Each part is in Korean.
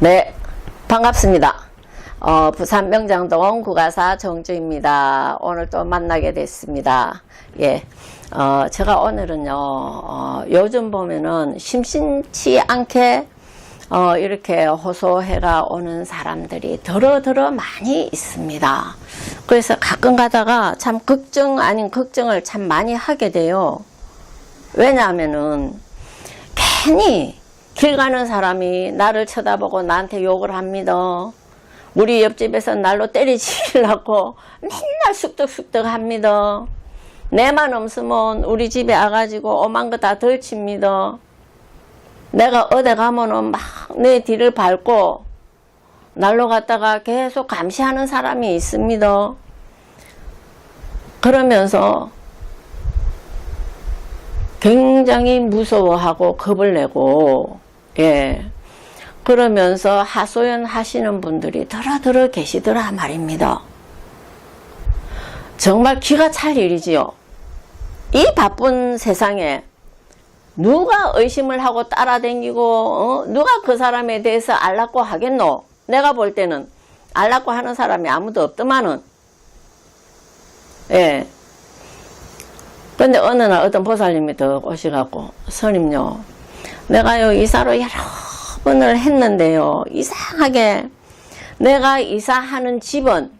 네, 반갑습니다. 부산 명장동 구가사 정주입니다. 오늘 또 만나게 됐습니다. 예, 제가 오늘은요, 요즘 보면은 심심치 않게 이렇게 호소해가 오는 사람들이 더러 많이 있습니다. 그래서 가끔 가다가 참 걱정 아닌 걱정을 참 많이 하게 돼요. 왜냐하면은 괜히 길 가는 사람이 나를 쳐다보고 나한테 욕을 합니다. 우리 옆집에서 날로 때리치려고 맨날 쑥덕쑥덕 합니다. 내만 없으면 우리 집에 와가지고 오만 거 다 덜칩니다. 내가 어디 가면은 막 내 뒤를 밟고 날로 갔다가 계속 감시하는 사람이 있습니다. 그러면서 굉장히 무서워하고 겁을 내고, 예, 그러면서 하소연 하시는 분들이 더러 계시더라 말입니다. 정말 기가 찰 일이지요. 이 바쁜 세상에 누가 의심을 하고 따라다니고 누가 그 사람에 대해서 알라고 하겠노? 내가 볼 때는 알라고 하는 사람이 아무도 없더만은. 예. 근데 어느 날 어떤 보살님이 더 오셔갖고, 스님요, 내가요 이사로 여러 번을 했는데요, 이상하게 내가 이사하는 집은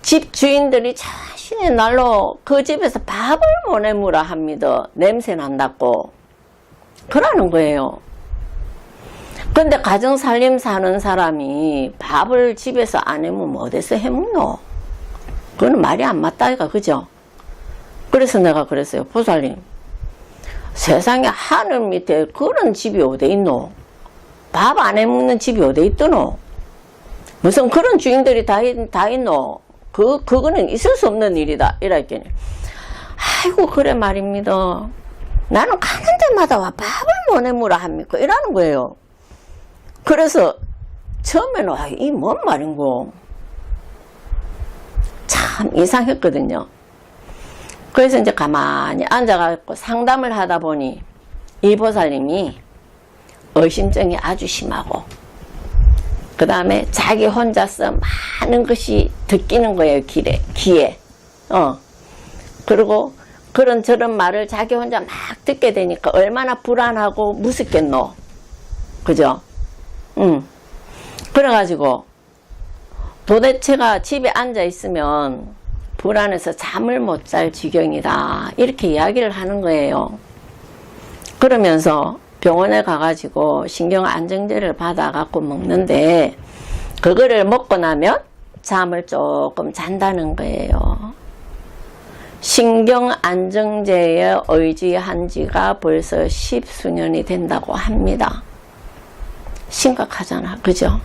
집 주인들이 자신의 날로 그 집에서 밥을 못 내무라 합니다. 냄새 난다고 그러는 거예요. 근데 가정살림 사는 사람이 밥을 집에서 안 해먹으면 어디서 해먹노? 그건 말이 안 맞다 이가, 그죠? 그래서 내가 그랬어요. 보살님, 세상에 하늘 밑에 그런 집이 어디 있노? 밥 안 해먹는 집이 어디 있더노? 무슨 그런 주인들이 다 있노? 그거는 있을 수 없는 일이다. 이랬더니, 아이고, 그래 말입니다. 나는 가는 데마다 와 밥을 못 해먹으라 합니까? 이러는 거예요. 그래서 처음에는, 이 뭔 말인고? 참 이상했거든요. 그래서 이제 가만히 앉아갖고 상담을 하다 보니 이 보살님이 의심증이 아주 심하고, 그 다음에 자기 혼자서 많은 것이 듣기는 거예요. 귀에. 그리고 그런 저런 말을 자기 혼자 막 듣게 되니까 얼마나 불안하고 무섭겠노. 그죠? 그래가지고 도대체가 집에 앉아 있으면 불안해서 잠을 못 잘 지경이다. 이렇게 이야기를 하는 거예요. 그러면서 병원에 가가지고 신경안정제를 받아갖고 먹는데, 그거를 먹고 나면 잠을 조금 잔다는 거예요. 신경안정제에 의지한 지가 벌써 10수년이 된다고 합니다. 심각하잖아. 그죠?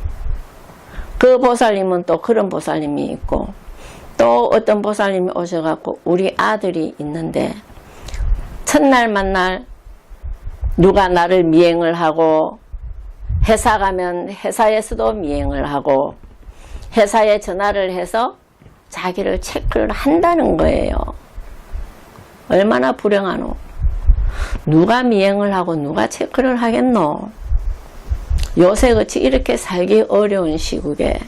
그 보살님은 또 그런 보살님이 있고, 또 어떤 보살님이 오셔갖고 우리 아들이 있는데 첫날 만날 누가 나를 미행을 하고, 회사 가면 회사에서도 미행을 하고, 회사에 전화를 해서 자기를 체크를 한다는 거예요. 얼마나 불행하노. 누가 미행을 하고 누가 체크를 하겠노. 요새같이 이렇게 살기 어려운 시국에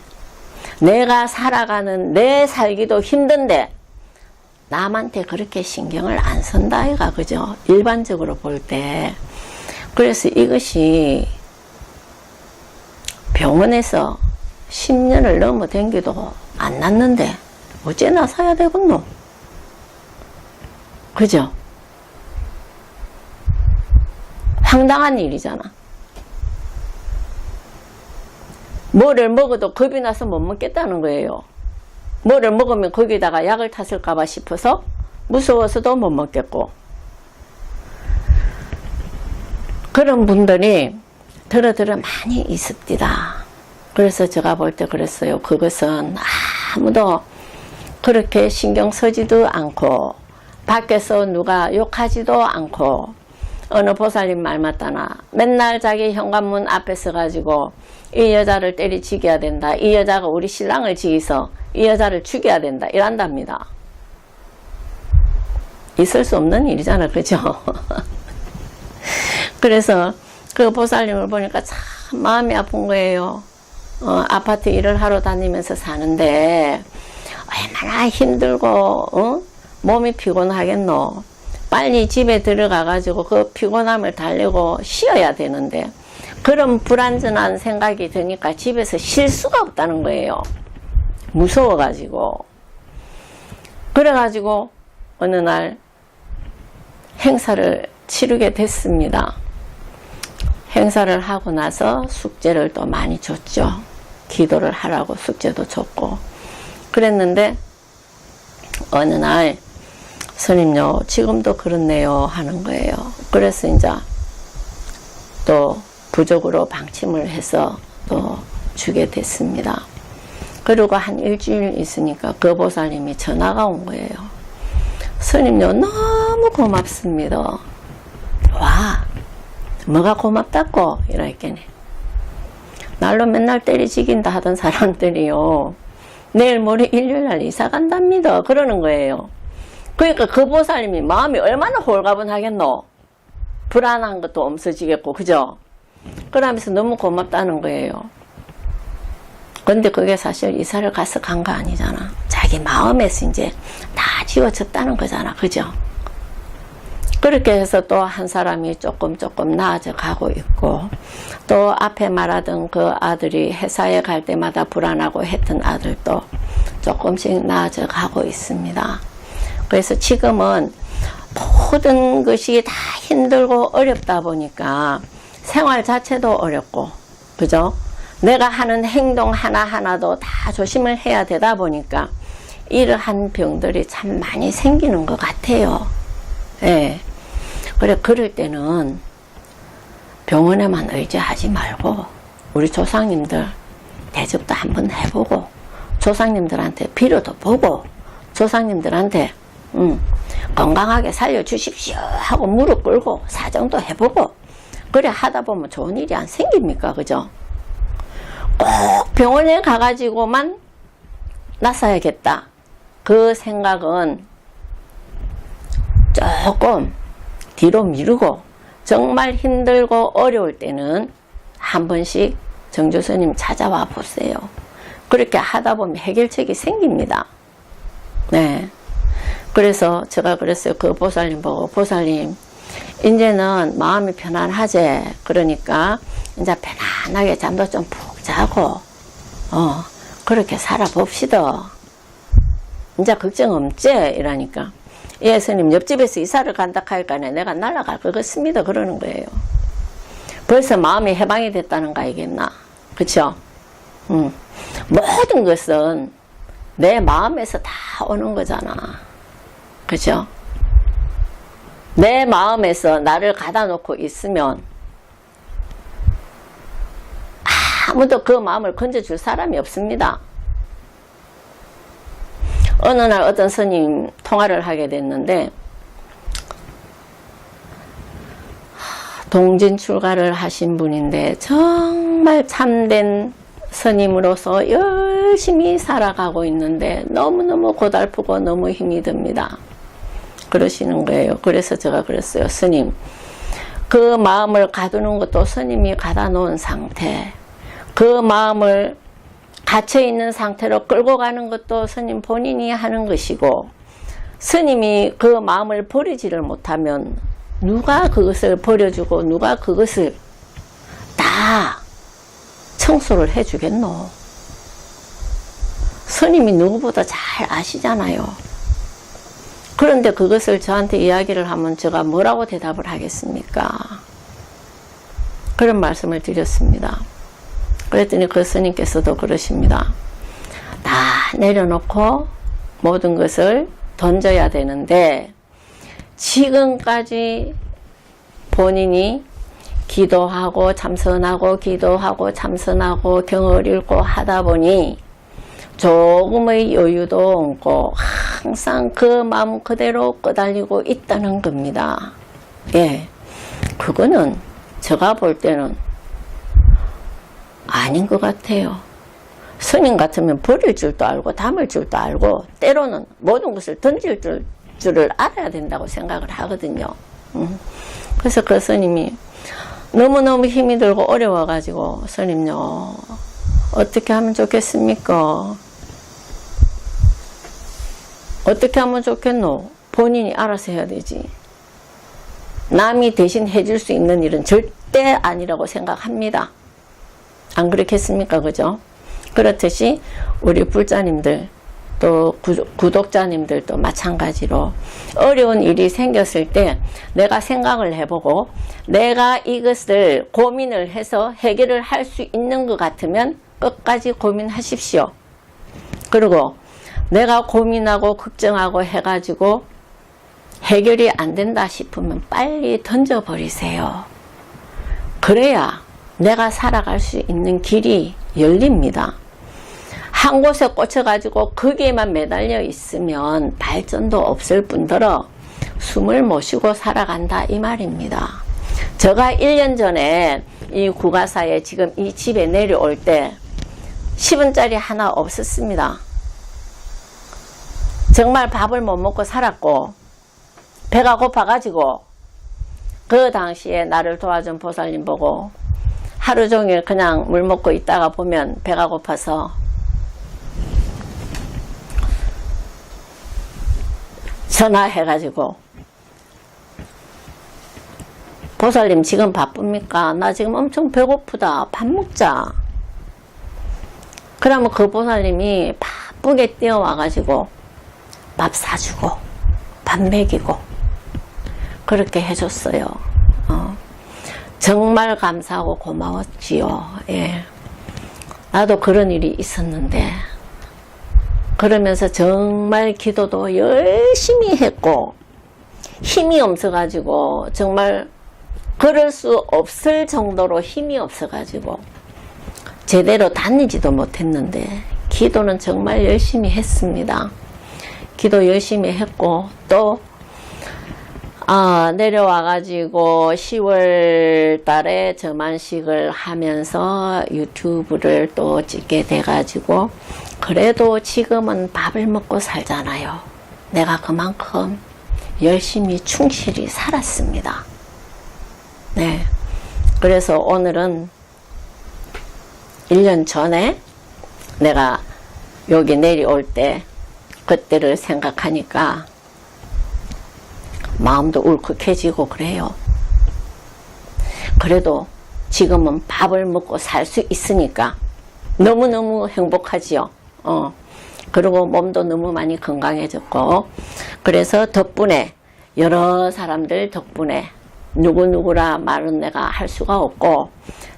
내가 살아가는 내 살기도 힘든데 남한테 그렇게 신경을 안 쓴다 이가, 그죠? 일반적으로 볼 때. 그래서 이것이 병원에서 10년을 넘어 댕기도 안 낫는데 어째나 사야 되겠노? 그죠? 황당한 일이잖아. 뭐를 먹어도 겁이 나서 못 먹겠다는 거예요. 뭐를 먹으면 거기다가 약을 탔을까봐 싶어서 무서워서도 못 먹겠고. 그런 분들이 더러 많이 있습니다. 그래서 제가 볼 때 그랬어요. 그것은 아무도 그렇게 신경 쓰지도 않고, 밖에서 누가 욕하지도 않고, 어느 보살님 말 맞다나 맨날 자기 현관문 앞에 서가지고 이 여자를 때리 죽여야 된다. 이 여자가 우리 신랑을 지어서 이 여자를 죽여야 된다. 이란답니다. 있을 수 없는 일이잖아. 그죠? 그래서 그 보살님을 보니까 참 참 마음이 아픈 거예요. 아파트 일을 하러 다니면서 사는데 얼마나 힘들고 몸이 피곤하겠노. 빨리 집에 들어가가지고 그 피곤함을 달래고 쉬어야 되는데 그런 불안전한 생각이 드니까 집에서 쉴 수가 없다는 거예요. 무서워가지고. 그래가지고 어느 날 행사를 치르게 됐습니다. 행사를 하고 나서 숙제를 또 많이 줬죠. 기도를 하라고 숙제도 줬고 그랬는데 어느 날 스님요 지금도 그렇네요 하는 거예요. 그래서 이제 또 부적으로 방침을 해서 또 주게 됐습니다. 그리고 한 일주일 있으니까 그 보살님이 전화가 온 거예요. 스님요 너무 고맙습니다. 와 뭐가 고맙다고 이랬겠네. 날로 맨날 때리지긴다 하던 사람들이요 내일 모레 일요일날 이사 간답니다 그러는 거예요. 그러니까 그 보살님이 마음이 얼마나 홀가분하겠노. 불안한 것도 없어지겠고 그죠. 그러면서 너무 고맙다는 거예요. 근데 그게 사실 이사를 가서 간 거 아니잖아. 자기 마음에서 이제 다 지워졌다는 거잖아 그죠. 그렇게 해서 또 한 사람이 조금 나아져 가고 있고 또 앞에 말하던 그 아들이 회사에 갈 때마다 불안하고 했던 아들도 조금씩 나아져 가고 있습니다. 그래서 지금은 모든 것이 다 힘들고 어렵다 보니까 생활 자체도 어렵고 그죠? 내가 하는 행동 하나하나도 다 조심을 해야 되다 보니까 이러한 병들이 참 많이 생기는 것 같아요. 예. 그래 그럴 때는 병원에만 의지하지 말고 우리 조상님들 대접도 한번 해보고 조상님들한테 비료도 보고 조상님들한테 건강하게 살려주십시오 하고 무릎 꿇고 사정도 해보고 그래 하다 보면 좋은 일이 안 생깁니까 그죠? 꼭 병원에 가가지고만 낫아야겠다 그 생각은 조금 뒤로 미루고 정말 힘들고 어려울 때는 한 번씩 정조스님 찾아와 보세요. 그렇게 하다 보면 해결책이 생깁니다. 네. 그래서 제가 그랬어요. 그 보살님 보고 보살님 이제는 마음이 편안하지. 그러니까 이제 편안하게 잠도 좀 푹 자고 그렇게 살아봅시다. 이제 걱정 없지? 이러니까 예 스님 옆집에서 이사를 간다 하니까네 내가 날아갈 것 같습니다 그러는 거예요. 벌써 마음이 해방이 됐다는 거 알겠나 그쵸? 모든 것은 내 마음에서 다 오는 거잖아 그쵸? 내 마음에서 나를 가다 놓고 있으면 아무도 그 마음을 건져줄 사람이 없습니다. 어느 날 어떤 스님 통화를 하게 됐는데 동진 출가를 하신 분인데 정말 참된 스님으로서 열심히 살아가고 있는데 너무너무 고달프고 너무 힘이 듭니다. 그러시는 거예요. 그래서 제가 그랬어요. 스님 그 마음을 가두는 것도 스님이 가다 놓은 상태 그 마음을 갇혀있는 상태로 끌고 가는 것도 스님 본인이 하는 것이고 스님이 그 마음을 버리지를 못하면 누가 그것을 버려주고 누가 그것을 다 청소를 해주겠노. 스님이 누구보다 잘 아시잖아요. 그런데 그것을 저한테 이야기를 하면 제가 뭐라고 대답을 하겠습니까? 그런 말씀을 드렸습니다. 그랬더니 그 스님께서도 그러십니다. 다 내려놓고 모든 것을 던져야 되는데 지금까지 본인이 기도하고 참선하고 기도하고 참선하고 경을 읽고 하다 보니 조금의 여유도 없고 항상 그 마음 그대로 끄달리고 있다는 겁니다. 예, 그거는 제가 볼 때는 아닌 것 같아요. 스님 같으면 버릴 줄도 알고 담을 줄도 알고 때로는 모든 것을 던질 줄을 알아야 된다고 생각을 하거든요. 그래서 그 스님이 너무너무 힘이 들고 어려워가지고 스님요 어떻게 하면 좋겠습니까? 어떻게 하면 좋겠노? 본인이 알아서 해야 되지. 남이 대신 해줄 수 있는 일은 절대 아니라고 생각합니다. 안 그렇겠습니까? 그죠? 그렇듯이 우리 불자님들 또 구독자님들도 마찬가지로 어려운 일이 생겼을 때 내가 생각을 해보고 내가 이것을 고민을 해서 해결을 할 수 있는 것 같으면 끝까지 고민하십시오. 그리고 내가 고민하고 걱정하고 해가지고 해결이 안 된다 싶으면 빨리 던져버리세요. 그래야 내가 살아갈 수 있는 길이 열립니다. 한 곳에 꽂혀가지고 거기에만 매달려 있으면 발전도 없을 뿐더러 숨을 못 쉬고 살아간다 이 말입니다. 제가 1년 전에 이 구가사에 지금 이 집에 내려올 때 10원짜리 하나 없었습니다. 정말 밥을 못 먹고 살았고 배가 고파가지고 그 당시에 나를 도와준 보살님 보고 하루 종일 그냥 물 먹고 있다가 보면 배가 고파서 전화해가지고 보살님 지금 바쁩니까? 나 지금 엄청 배고프다. 밥 먹자. 그러면 그 보살님이 바쁘게 뛰어와가지고 밥 사주고 밥 먹이고 그렇게 해줬어요. 정말 감사하고 고마웠지요. 예. 나도 그런 일이 있었는데 그러면서 정말 기도도 열심히 했고 힘이 없어가지고 정말 걸을 수 없을 정도로 힘이 없어가지고 제대로 다니지도 못했는데 기도는 정말 열심히 했습니다. 기도 열심히 했고 또 내려와가지고 10월 달에 저만식을 하면서 유튜브를 또 찍게 돼가지고 그래도 지금은 밥을 먹고 살잖아요. 내가 그만큼 열심히 충실히 살았습니다. 네. 그래서 오늘은 1년 전에 내가 여기 내려올 때 그때를 생각하니까 마음도 울컥해지고 그래요. 그래도 지금은 밥을 먹고 살 수 있으니까 너무너무 행복하지요. 그리고 몸도 너무 많이 건강해졌고 그래서 덕분에 여러 사람들 덕분에 누구누구라 말은 내가 할 수가 없고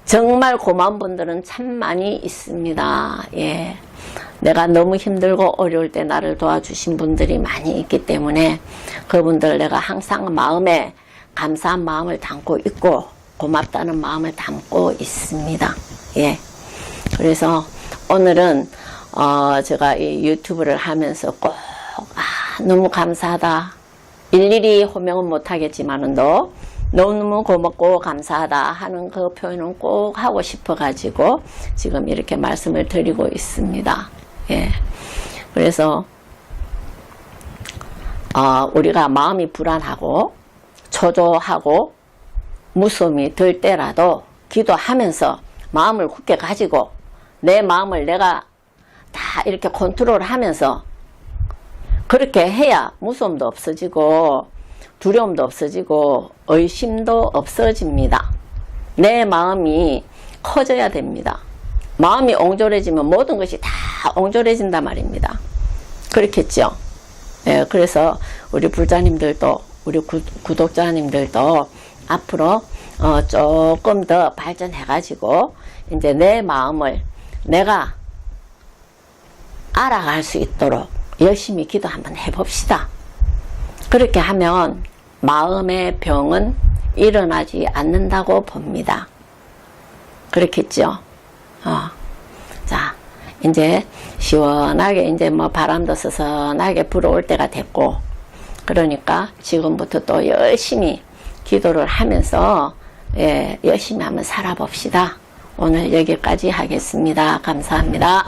정말 고마운 분들은 참 많이 있습니다. 예. 내가 너무 힘들고 어려울 때 나를 도와주신 분들이 많이 있기 때문에 그분들 내가 항상 마음에 감사한 마음을 담고 있고 고맙다는 마음을 담고 있습니다. 예. 그래서 오늘은 제가 이 유튜브를 하면서 꼭 너무 감사하다. 일일이 호명은 못하겠지만도 너무너무 고맙고 감사하다 하는 그 표현은 꼭 하고 싶어가지고 지금 이렇게 말씀을 드리고 있습니다. 예. 그래서 우리가 마음이 불안하고 초조하고 무서움이 들 때라도 기도하면서 마음을 굳게 가지고 내 마음을 내가 다 이렇게 컨트롤하면서 그렇게 해야 무서움도 없어지고 두려움도 없어지고 의심도 없어집니다. 내 마음이 커져야 됩니다. 마음이 옹졸해지면 모든 것이 다 옹졸해진단 말입니다. 그렇겠죠? 예, 그래서 우리 불자님들도 우리 구독자님들도 앞으로 조금 더 발전해가지고 이제 내 마음을 내가 알아갈 수 있도록 열심히 기도 한번 해봅시다. 그렇게 하면 마음의 병은 일어나지 않는다고 봅니다. 그렇겠죠? 자, 이제 시원하게 이제 뭐 바람도 서서하게 불어올 때가 됐고, 그러니까 지금부터 또 열심히 기도를 하면서 열심히 한번 살아봅시다. 오늘 여기까지 하겠습니다. 감사합니다.